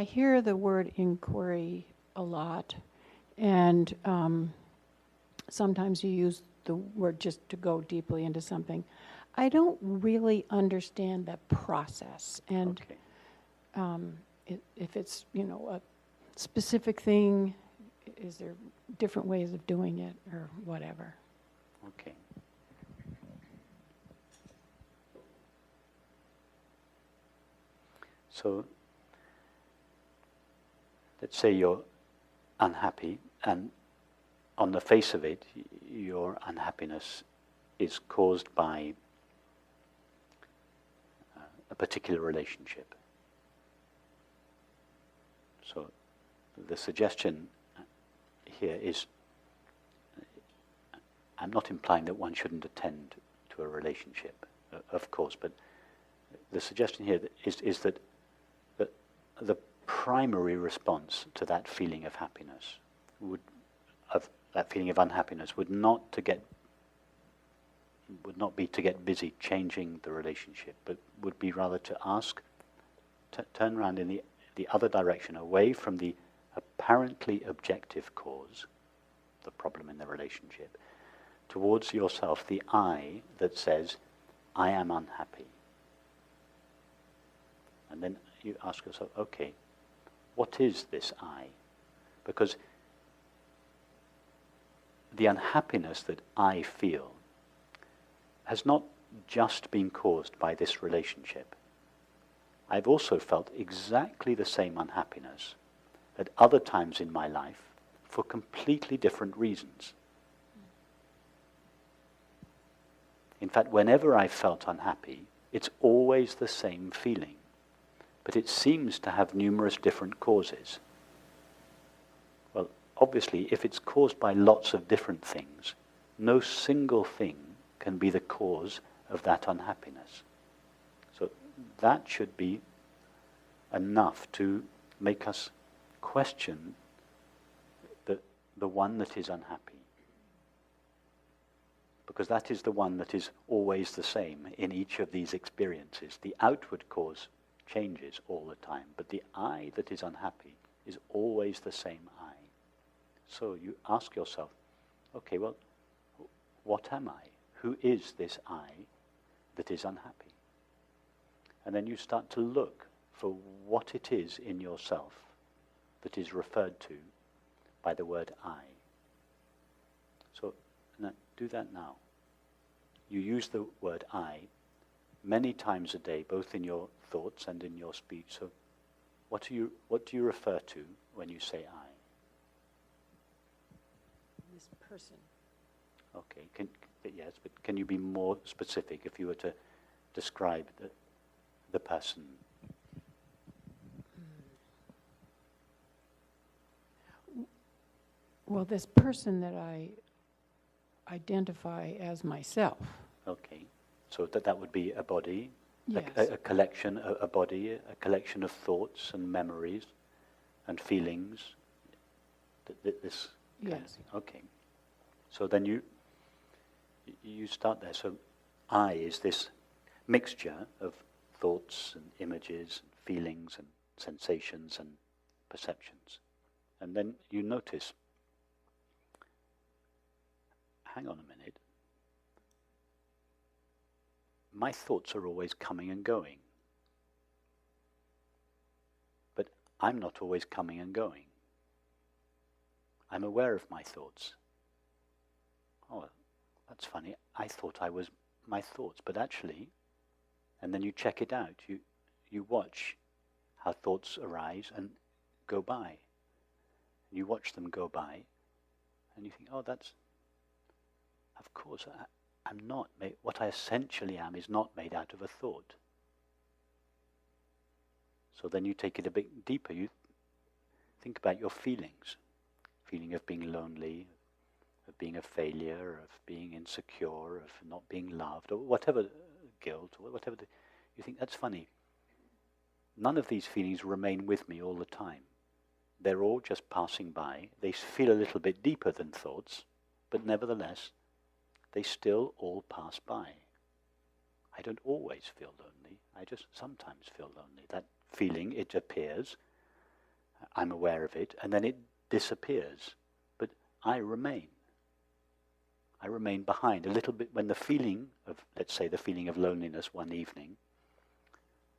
I hear the word inquiry a lot, and sometimes you use the word just to go deeply into something. I don't really understand the process, and if it's, a specific thing, is there different ways of doing it or whatever? Okay. So, let's say you're unhappy, and on the face of it, your unhappiness is caused by a particular relationship. So, the suggestion here is, I'm not implying that one shouldn't attend to a relationship, of course, but the suggestion here is that the primary response to that feeling of happiness that feeling of unhappiness would not be to get busy changing the relationship, but would be rather to turn around in the other direction, away from the apparently objective cause, the problem in the relationship, towards yourself, the I that says, I am unhappy. And then you ask yourself, okay, what is this I? Because the unhappiness that I feel has not just been caused by this relationship. I've also felt exactly the same unhappiness at other times in my life for completely different reasons. In fact, whenever I've felt unhappy, it's always the same feeling, but it seems to have numerous different causes. Well, obviously, if it's caused by lots of different things, no single thing can be the cause of that unhappiness. So that should be enough to make us question the one that is unhappy. Because that is the one that is always the same in each of these experiences. The outward cause changes all the time, but the I that is unhappy is always the same I. So you ask yourself, okay, well, what am I? Who is this I that is unhappy? And then you start to look for what it is in yourself that is referred to by the word I. So do that now. You use the word I many times a day, both in your thoughts and in your speech. So what do you refer to when you say I? This person. Okay, yes, but can you be more specific if you were to describe the person? Well, this person that I identify as myself. Okay, so that would be a body, Yes. a collection, a body, a collection of thoughts and memories and feelings. This kind of Yes. thing. Okay, so then you start there. So I is this mixture of thoughts and images, and feelings and sensations and perceptions. And then you notice, hang on a minute, my thoughts are always coming and going. But I'm not always coming and going. I'm aware of my thoughts. Oh, that's funny. I thought I was my thoughts, but actually, and then you check it out. You watch how thoughts arise and go by. You watch them go by, and you think, oh, that's, of course, I'm not made, what I essentially am is not made out of a thought. So then you take it a bit deeper. You think about your feelings. Feeling of being lonely, of being a failure, of being insecure, of not being loved, or whatever, guilt, or whatever. You think, that's funny. None of these feelings remain with me all the time. They're all just passing by. They feel a little bit deeper than thoughts, but nevertheless, they still all pass by. I don't always feel lonely. I just sometimes feel lonely. That feeling, it appears, I'm aware of it, and then it disappears. But I remain. I remain behind a little bit when the feeling of, let's say, the feeling of loneliness one evening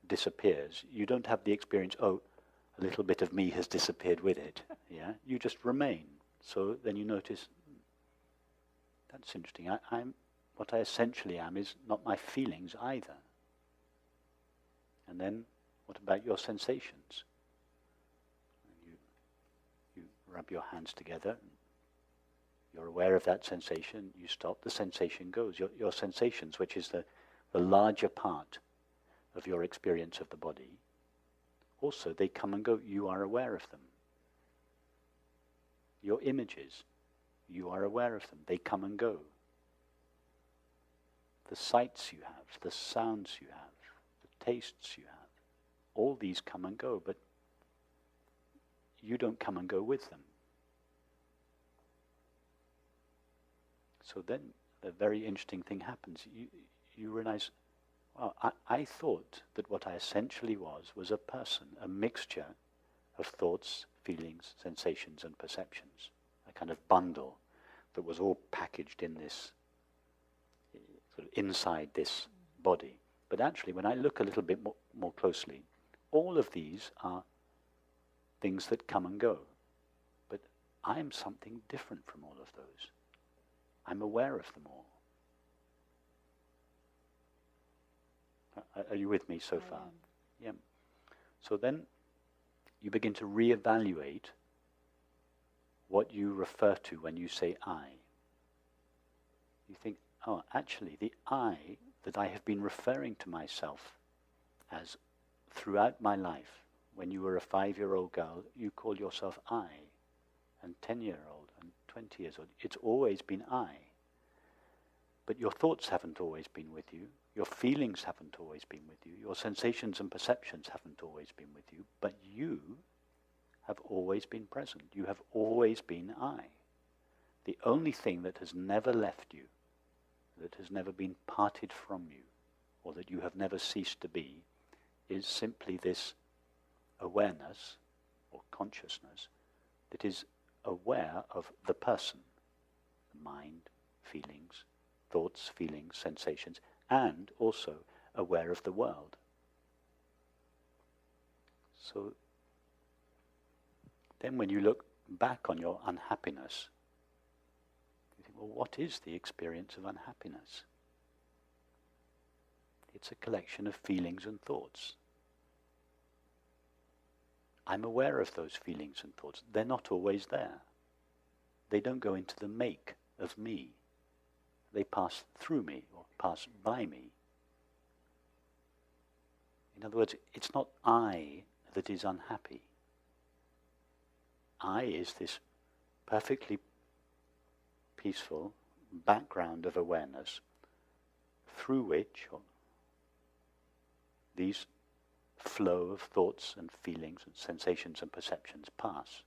disappears. You don't have the experience, oh, a little bit of me has disappeared with it. Yeah, you just remain. So then you notice, that's interesting. I'm what I essentially am is not my feelings either. And then, what about your sensations? You rub your hands together. You're aware of that sensation. You stop. The sensation goes. Your sensations, which is the larger part of your experience of the body, also they come and go. You are aware of them. Your images, you are aware of them. They come and go. The sights you have, the sounds you have, the tastes you have, all these come and go, but you don't come and go with them. So then a very interesting thing happens. You realize, well, I thought that what I essentially was a person, a mixture of thoughts, feelings, sensations and perceptions, a kind of bundle that was all packaged in this, sort of inside this body. But actually, when I look a little bit more closely, all of these are things that come and go. But I'm something different from all of those. I'm aware of them all. Are you with me so far? Yeah. So then you begin to reevaluate what you refer to when you say I. You think, oh, actually, the I that I have been referring to myself as throughout my life, when you were a 5-year-old girl, you called yourself I, and 10-year-old, and 20 years old. It's always been I. But your thoughts haven't always been with you. Your feelings haven't always been with you. Your sensations and perceptions haven't always been with you. But you have always been present. You have always been I. The only thing that has never left you, that has never been parted from you, or that you have never ceased to be, is simply this awareness, or consciousness, that is aware of the person, the mind, feelings, thoughts, feelings, sensations, and also aware of the world. So then when you look back on your unhappiness, you think, well, what is the experience of unhappiness? It's a collection of feelings and thoughts. I'm aware of those feelings and thoughts. They're not always there. They don't go into the make of me. They pass through me or pass by me. In other words, it's not I that is unhappy. I is this perfectly peaceful background of awareness through which these flow of thoughts and feelings and sensations and perceptions pass.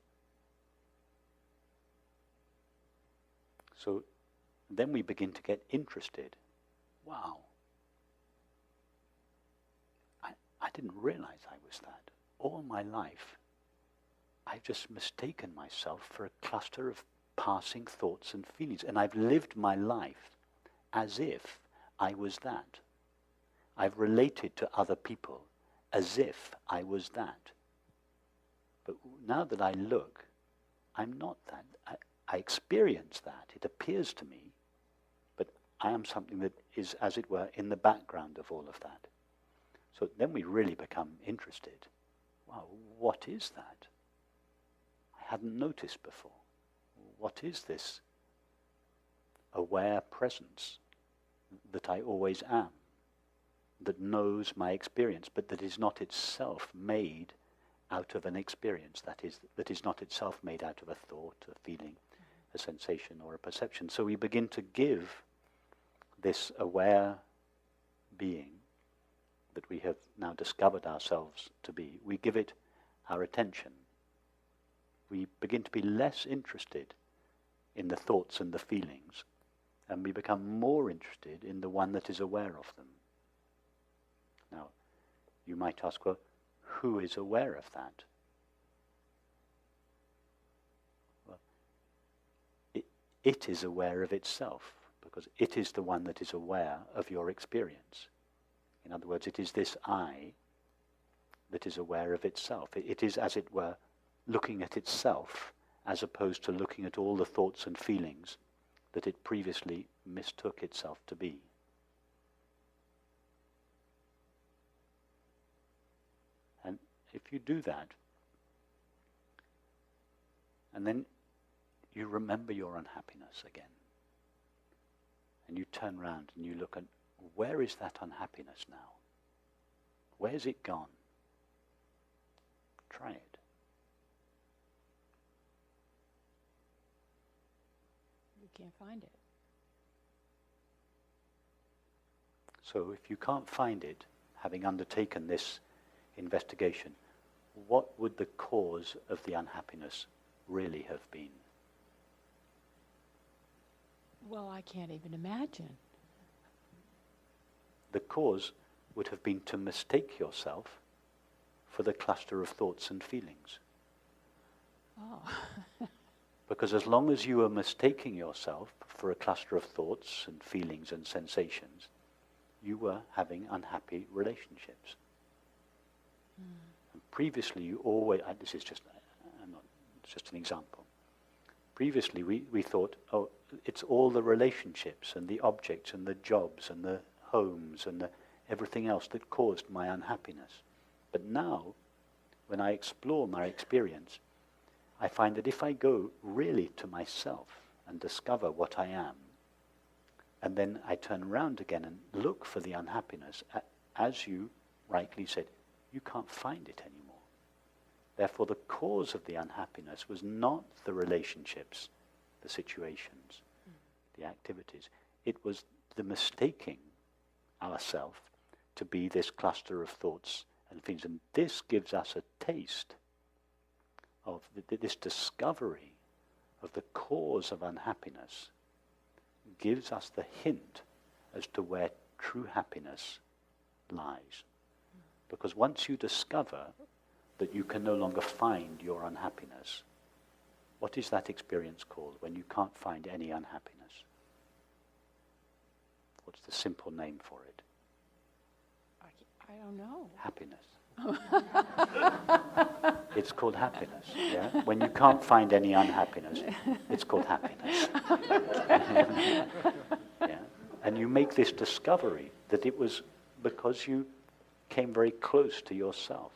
So then we begin to get interested. Wow, I didn't realize I was that. All my life, I've just mistaken myself for a cluster of passing thoughts and feelings, and I've lived my life as if I was that. I've related to other people as if I was that. But now that I look, I'm not that. I experience that. It appears to me, but I am something that is, as it were, in the background of all of that. So then we really become interested. Wow, what is that? I hadn't noticed before. What is this aware presence that I always am, that knows my experience, but that is not itself made out of an experience, that is not itself made out of a thought, a feeling, a sensation, or a perception. So we begin to give this aware being that we have now discovered ourselves to be, we give it our attention. We begin to be less interested in the thoughts and the feelings, and we become more interested in the one that is aware of them. Now, you might ask, well, who is aware of that? it is aware of itself, because it is the one that is aware of your experience. In other words, it is this I that is aware of itself. It is, as it were, looking at itself, as opposed to looking at all the thoughts and feelings that it previously mistook itself to be. And if you do that, and then you remember your unhappiness again, and you turn around and you look at, where is that unhappiness now? Where's it gone? Try it. You can't find it. So if you can't find it, having undertaken this investigation, what would the cause of the unhappiness really have been? Well, I can't even imagine. The cause would have been to mistake yourself for the cluster of thoughts and feelings. Oh. Because as long as you are mistaking yourself for a cluster of thoughts and feelings and sensations, you were having unhappy relationships. And previously you always, this is just, it's just an example. Previously we thought, oh, it's all the relationships and the objects and the jobs and the homes and everything else that caused my unhappiness. But now, when I explore my experience, I find that if I go really to myself and discover what I am, and then I turn around again and look for the unhappiness, as you rightly said, you can't find it anymore. Therefore, the cause of the unhappiness was not the relationships, the situations, the activities. It was the mistaking ourselves to be this cluster of thoughts and things. And this gives us a taste of this discovery of the cause of unhappiness, gives us the hint as to where true happiness lies. Because once you discover that you can no longer find your unhappiness, what is that experience called when you can't find any unhappiness? What's the simple name for it? I don't know. Happiness. It's called happiness, yeah? When you can't find any unhappiness, it's called happiness. Yeah? And you make this discovery that it was because you came very close to yourself.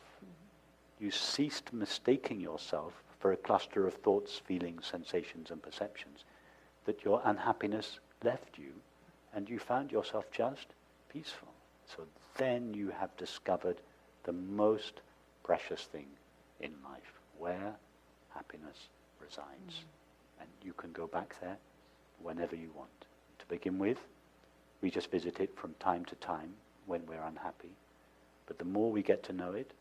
You ceased mistaking yourself for a cluster of thoughts, feelings, sensations, and perceptions, that your unhappiness left you, and you found yourself just peaceful. So then you have discovered the most precious thing in life, where happiness resides. And you can go back there whenever you want. To begin with, we just visit it from time to time when we're unhappy. But the more we get to know it,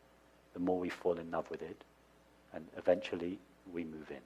the more we fall in love with it, and eventually we move in.